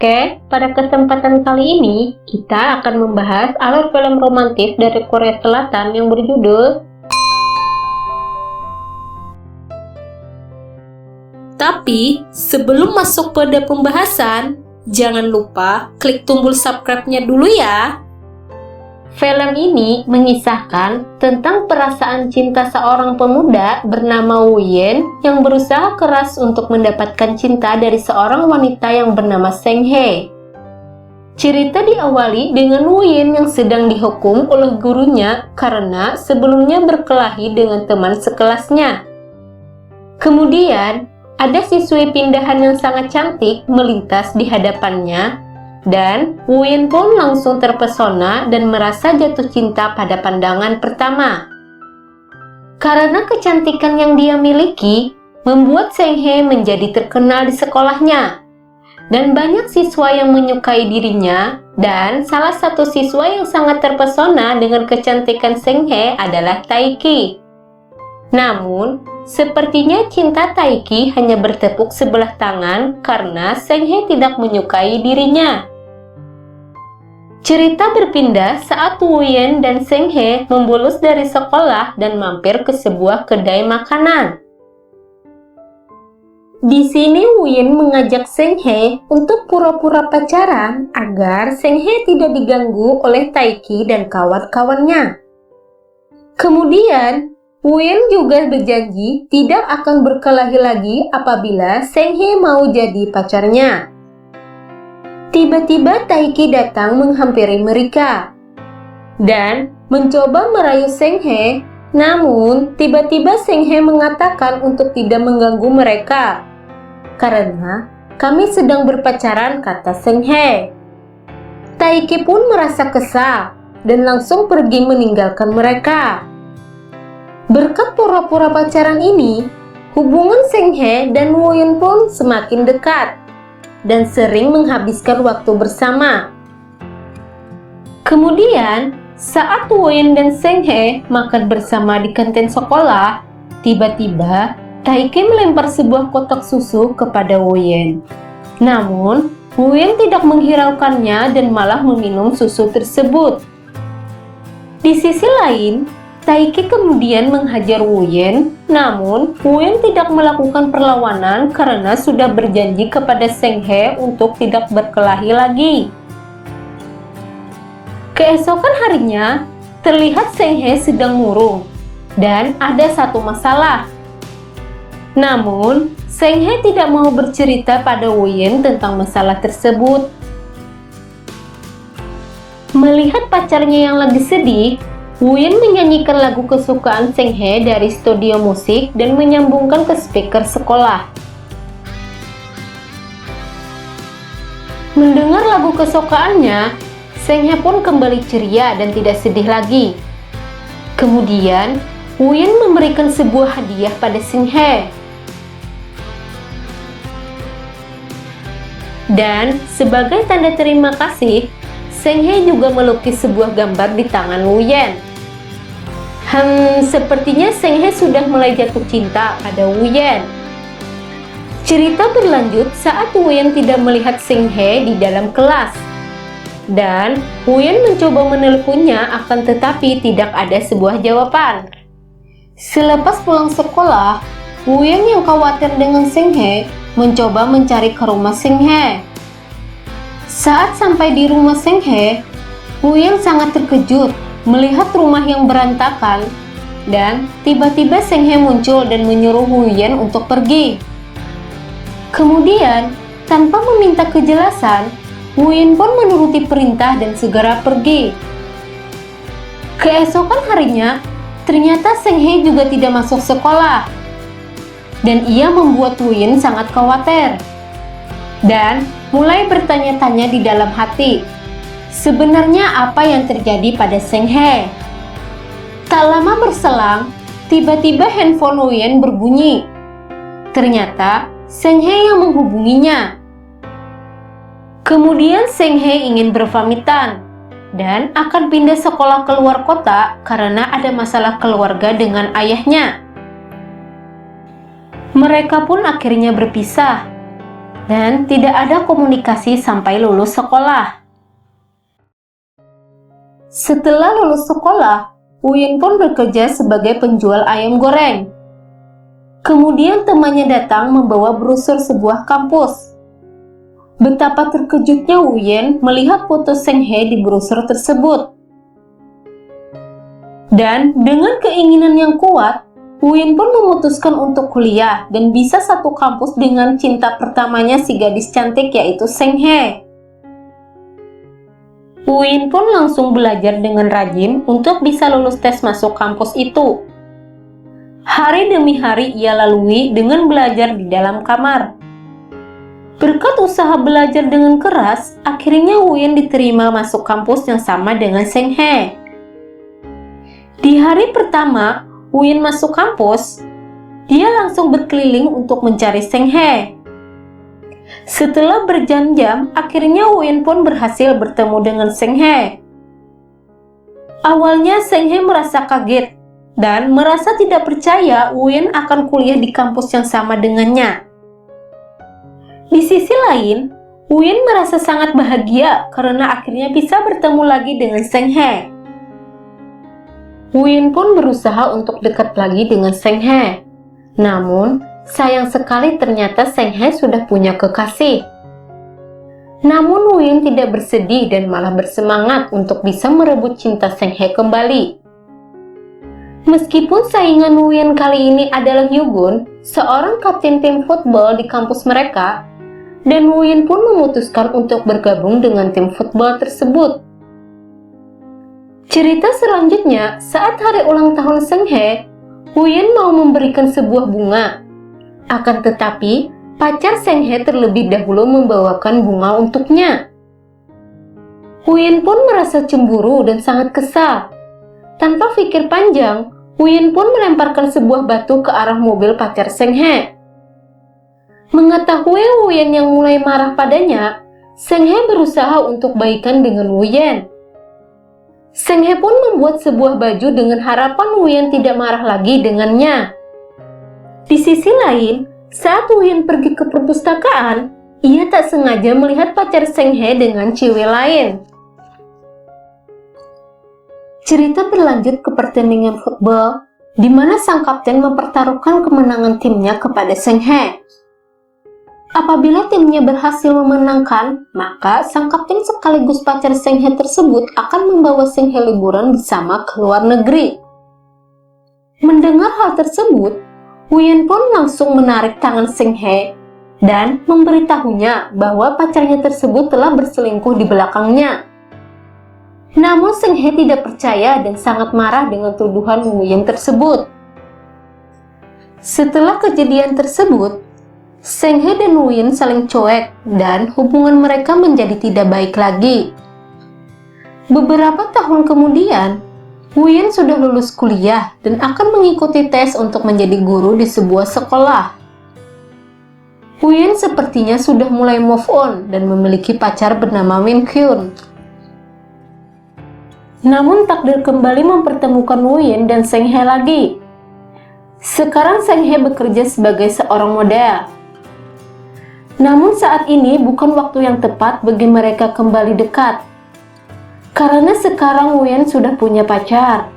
Oke, pada kesempatan kali ini kita akan membahas alur film romantis dari Korea Selatan yang berjudul. Tapi sebelum masuk pada pembahasan, jangan lupa klik tombol subscribe-nya dulu ya. Film ini mengisahkan tentang perasaan cinta seorang pemuda bernama Woo Yen yang berusaha keras untuk mendapatkan cinta dari seorang wanita yang bernama Seng Hye. Cerita diawali dengan Woo Yen yang sedang dihukum oleh gurunya karena sebelumnya berkelahi dengan teman sekelasnya. Kemudian, ada siswi pindahan yang sangat cantik melintas di hadapannya, dan Woo Yen pun langsung terpesona dan merasa jatuh cinta pada pandangan pertama. Karena kecantikan yang dia miliki, membuat Seng Hye menjadi terkenal di sekolahnya. Dan banyak siswa yang menyukai dirinya, dan salah satu siswa yang sangat terpesona dengan kecantikan Seng Hye adalah Taiki. Namun, sepertinya cinta Taiki hanya bertepuk sebelah tangan karena Seng Hye tidak menyukai dirinya. Cerita berpindah saat Woo Yen dan Seng Hye membolos dari sekolah dan mampir ke sebuah kedai makanan. Di sini Woo Yen mengajak Seng Hye untuk pura-pura pacaran agar Seng Hye tidak diganggu oleh Taiki dan kawan-kawannya. Kemudian, Woo Yen juga berjanji tidak akan berkelahi lagi apabila Seng Hye mau jadi pacarnya. Tiba-tiba Taiki datang menghampiri mereka dan mencoba merayu Seng Hye, namun tiba-tiba Seng Hye mengatakan untuk tidak mengganggu mereka. Karena kami sedang berpacaran, kata Seng Hye. Taiki pun merasa kesal dan langsung pergi meninggalkan mereka. Berkat pura-pura pacaran ini, hubungan Seng Hye dan Woo Yen pun semakin dekat dan sering menghabiskan waktu bersama. Kemudian, saat Woo Yen dan Seng Hye makan bersama di kantin sekolah, tiba-tiba Taiki melempar sebuah kotak susu kepada Woo Yen. Namun, Woo Yen tidak menghiraukannya dan malah meminum susu tersebut. Di sisi lain, Taiki kemudian menghajar Woo Yen, namun Woo Yen tidak melakukan perlawanan karena sudah berjanji kepada Seng Hye untuk tidak berkelahi lagi. Keesokan harinya, terlihat Seng Hye sedang murung dan ada satu masalah. Namun, Seng Hye tidak mau bercerita pada Woo Yen tentang masalah tersebut. Melihat pacarnya yang lagi sedih, Woo Yen menyanyikan lagu kesukaan Seng Hye dari studio musik dan menyambungkan ke speaker sekolah. Mendengar lagu kesukaannya, Seng Hye pun kembali ceria dan tidak sedih lagi. Kemudian, Woo Yen memberikan sebuah hadiah pada Seng Hye. Dan sebagai tanda terima kasih, Seng Hye juga melukis sebuah gambar di tangan Woo Yen. Sepertinya Seng Hye sudah mulai jatuh cinta pada Woo Yen. Cerita berlanjut saat Woo Yen tidak melihat Seng Hye di dalam kelas. Dan Woo Yen mencoba menelponnya akan tetapi tidak ada sebuah jawaban. Selepas pulang sekolah, Woo Yen yang khawatir dengan Seng Hye mencoba mencari ke rumah Seng Hye. Saat sampai di rumah Seng Hye, Woo Yen sangat terkejut melihat rumah yang berantakan, dan tiba-tiba Seng Hye muncul dan menyuruh Woo Yen untuk pergi. Kemudian, tanpa meminta kejelasan, Woo Yen pun menuruti perintah dan segera pergi. Keesokan harinya, ternyata Seng Hye juga tidak masuk sekolah, dan ia membuat Woo Yen sangat khawatir dan mulai bertanya-tanya di dalam hati, sebenarnya apa yang terjadi pada Seng Hye? Tak lama berselang, tiba-tiba handphone Woo Yen berbunyi. Ternyata Seng Hye yang menghubunginya. Kemudian Seng Hye ingin berpamitan dan akan pindah sekolah ke luar kota karena ada masalah keluarga dengan ayahnya. Mereka pun akhirnya berpisah. dan tidak ada komunikasi sampai lulus sekolah. Setelah lulus sekolah, Uyen pun bekerja sebagai penjual ayam goreng. Kemudian temannya datang membawa brosur sebuah kampus. Betapa terkejutnya Uyen melihat foto Seng He di brosur tersebut. Dan dengan keinginan yang kuat, Uyen pun memutuskan untuk kuliah dan bisa satu kampus dengan cinta pertamanya si gadis cantik yaitu Seng He. Uyen pun langsung belajar dengan rajin untuk bisa lulus tes masuk kampus itu. Hari demi hari ia lalui dengan belajar di dalam kamar. Berkat usaha belajar dengan keras, akhirnya Uyen diterima masuk kampus yang sama dengan Seng He. Di hari pertama, Uyen masuk kampus, dia langsung berkeliling untuk mencari Seng He. Setelah berjam-jam, akhirnya Uyen pun berhasil bertemu dengan Seng He. Awalnya Seng He merasa kaget dan merasa tidak percaya Uyen akan kuliah di kampus yang sama dengannya. Di sisi lain, Uyen merasa sangat bahagia karena akhirnya bisa bertemu lagi dengan Seng He. Uyen pun berusaha untuk dekat lagi dengan Seng He. Namun, sayang sekali ternyata Seng He sudah punya kekasih. Namun Uyen tidak bersedih dan malah bersemangat untuk bisa merebut cinta Seng He kembali. Meskipun saingan Uyen kali ini adalah Hyugun, seorang kapten tim football di kampus mereka, dan Uyen pun memutuskan untuk bergabung dengan tim football tersebut. Cerita selanjutnya, saat hari ulang tahun Seng He, Uyen mau memberikan sebuah bunga. Akan tetapi, pacar Seng He terlebih dahulu membawakan bunga untuknya. Uyen pun merasa cemburu dan sangat kesal. Tanpa pikir panjang, Uyen pun melemparkan sebuah batu ke arah mobil pacar Seng He. Mengetahui Uyen yang mulai marah padanya, Seng He berusaha untuk baikan dengan Uyen. Seng He pun membuat sebuah baju dengan harapan Uyen tidak marah lagi dengannya. Di sisi lain, saat Uyen pergi ke perpustakaan, ia tak sengaja melihat pacar Seng He dengan cewek lain. Cerita berlanjut ke pertandingan football, di mana sang kapten mempertaruhkan kemenangan timnya kepada Seng He. Apabila timnya berhasil memenangkan, maka sang kapten sekaligus pacar Seng He tersebut akan membawa Seng He liburan bersama ke luar negeri. Mendengar hal tersebut, Uyen pun langsung menarik tangan Seng He dan memberitahunya bahwa pacarnya tersebut telah berselingkuh di belakangnya. Namun Seng He tidak percaya dan sangat marah dengan tuduhan Uyen tersebut. Setelah kejadian tersebut, Seng He dan Uyen saling cuek dan hubungan mereka menjadi tidak baik lagi. Beberapa tahun kemudian, Uyen sudah lulus kuliah dan akan mengikuti tes untuk menjadi guru di sebuah sekolah. Uyen sepertinya sudah mulai move on dan memiliki pacar bernama Min Kyun. Namun takdir kembali mempertemukan Uyen dan Seng He lagi. Sekarang Seng He bekerja sebagai seorang model. Namun saat ini bukan waktu yang tepat bagi mereka kembali dekat. Karena sekarang Uyen sudah punya pacar.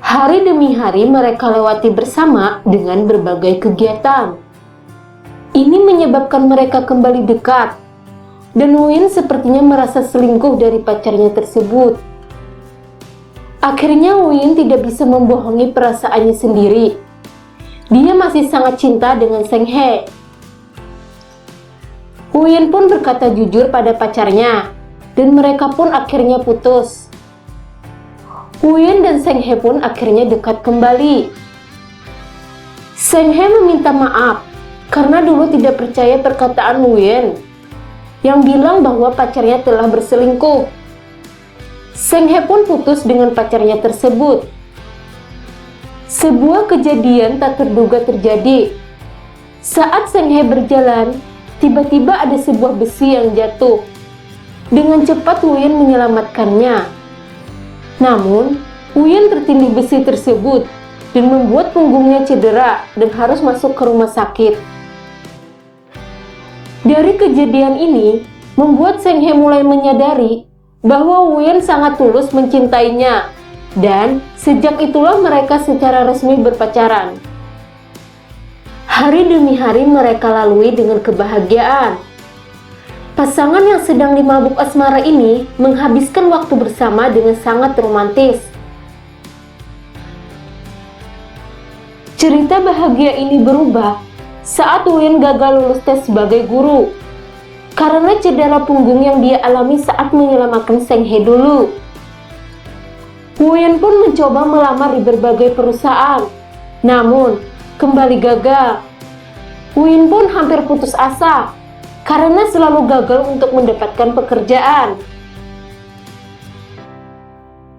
Hari demi hari mereka lewati bersama dengan berbagai kegiatan. Ini menyebabkan mereka kembali dekat. Dan Uyen sepertinya merasa selingkuh dari pacarnya tersebut. Akhirnya Uyen tidak bisa membohongi perasaannya sendiri. Dia masih sangat cinta dengan Seng He. Uyen pun berkata jujur pada pacarnya, dan mereka pun akhirnya putus. Uyen dan Seng He pun akhirnya dekat kembali. Seng He meminta maaf karena dulu tidak percaya perkataan Uyen yang bilang bahwa pacarnya telah berselingkuh. Seng He pun putus dengan pacarnya tersebut. Sebuah kejadian tak terduga terjadi. Saat Seng He berjalan, tiba-tiba ada sebuah besi yang jatuh. Dengan cepat Uyen menyelamatkannya. Namun, Uyen tertindih besi tersebut dan membuat punggungnya cedera dan harus masuk ke rumah sakit. Dari kejadian ini, membuat Seng He mulai menyadari bahwa Wuyen sangat tulus mencintainya, dan sejak itulah mereka secara resmi berpacaran. Hari demi hari mereka lalui dengan kebahagiaan. Pasangan yang sedang dimabuk asmara ini menghabiskan waktu bersama dengan sangat romantis. Cerita bahagia ini berubah saat Wuyen gagal lulus tes sebagai guru karena cedera punggung yang dia alami saat menyelamatkan Seng He dulu. Wuyen pun mencoba melamar di berbagai perusahaan, namun kembali gagal. Wuyen pun hampir putus asa karena selalu gagal untuk mendapatkan pekerjaan.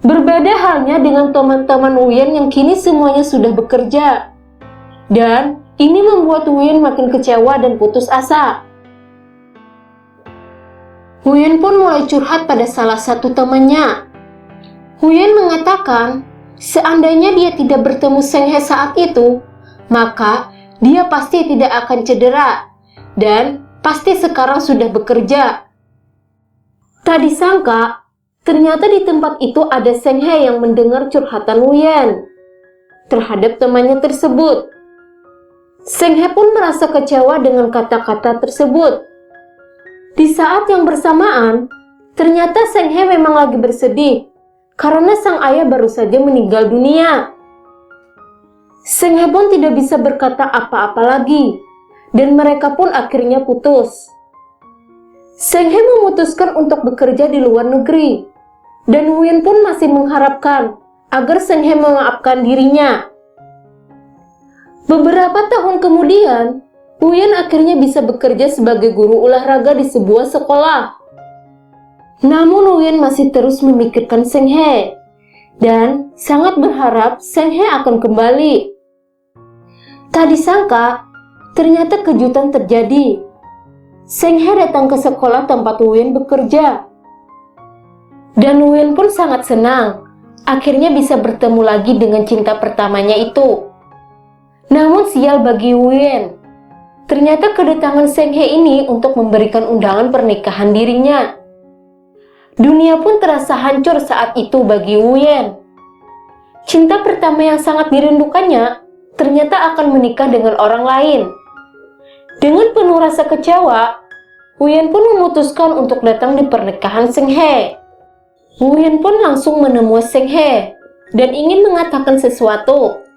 Berbeda halnya dengan teman-teman Wuyen yang kini semuanya sudah bekerja, dan ini membuat Wuyen makin kecewa dan putus asa. Wuyen pun mulai curhat pada salah satu temannya. Wuyen mengatakan, seandainya dia tidak bertemu Seng He saat itu, maka dia pasti tidak akan cedera, dan pasti sekarang sudah bekerja. Tak disangka, ternyata di tempat itu ada Seng He yang mendengar curhatan Wuyen terhadap temannya tersebut. Seng He pun merasa kecewa dengan kata-kata tersebut. Di saat yang bersamaan, ternyata Seng He memang lagi bersedih karena sang ayah baru saja meninggal dunia. Seng He pun tidak bisa berkata apa-apa lagi, dan mereka pun akhirnya putus. Seng He memutuskan untuk bekerja di luar negeri, dan Wuyen pun masih mengharapkan agar Seng He memaafkan dirinya. Beberapa tahun kemudian, Wuyen akhirnya bisa bekerja sebagai guru olahraga di sebuah sekolah. Namun Wuyen masih terus memikirkan Seng He dan sangat berharap Seng He akan kembali. Tak disangka, ternyata kejutan terjadi. Seng He datang ke sekolah tempat Wuyen bekerja. Dan Wuyen pun sangat senang, akhirnya bisa bertemu lagi dengan cinta pertamanya itu. Namun sial bagi Wuyen, ternyata kedatangan Seng He ini untuk memberikan undangan pernikahan dirinya. Dunia pun terasa hancur saat itu bagi Wuyen. Cinta pertama yang sangat dirindukannya ternyata akan menikah dengan orang lain. Dengan penuh rasa kecewa, Wuyen pun memutuskan untuk datang di pernikahan Seng He. Wuyen pun langsung menemui Seng He dan ingin mengatakan sesuatu.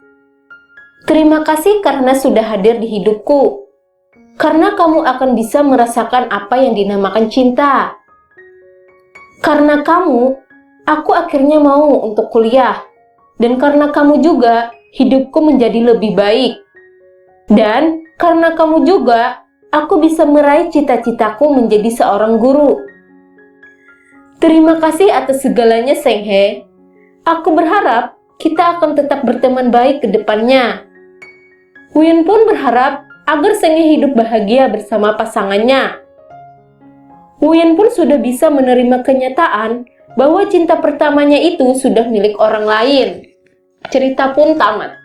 Terima kasih karena sudah hadir di hidupku. Karena kamu akan bisa merasakan apa yang dinamakan cinta. Karena kamu, aku akhirnya mau untuk kuliah. Dan karena kamu juga, hidupku menjadi lebih baik. Dan karena kamu juga, aku bisa meraih cita-citaku menjadi seorang guru. Terima kasih atas segalanya, Seng He. Aku berharap kita akan tetap berteman baik ke depannya. Wuyen pun berharap agar Seng He hidup bahagia bersama pasangannya. Wuyen pun sudah bisa menerima kenyataan bahwa cinta pertamanya itu sudah milik orang lain. Cerita pun tamat.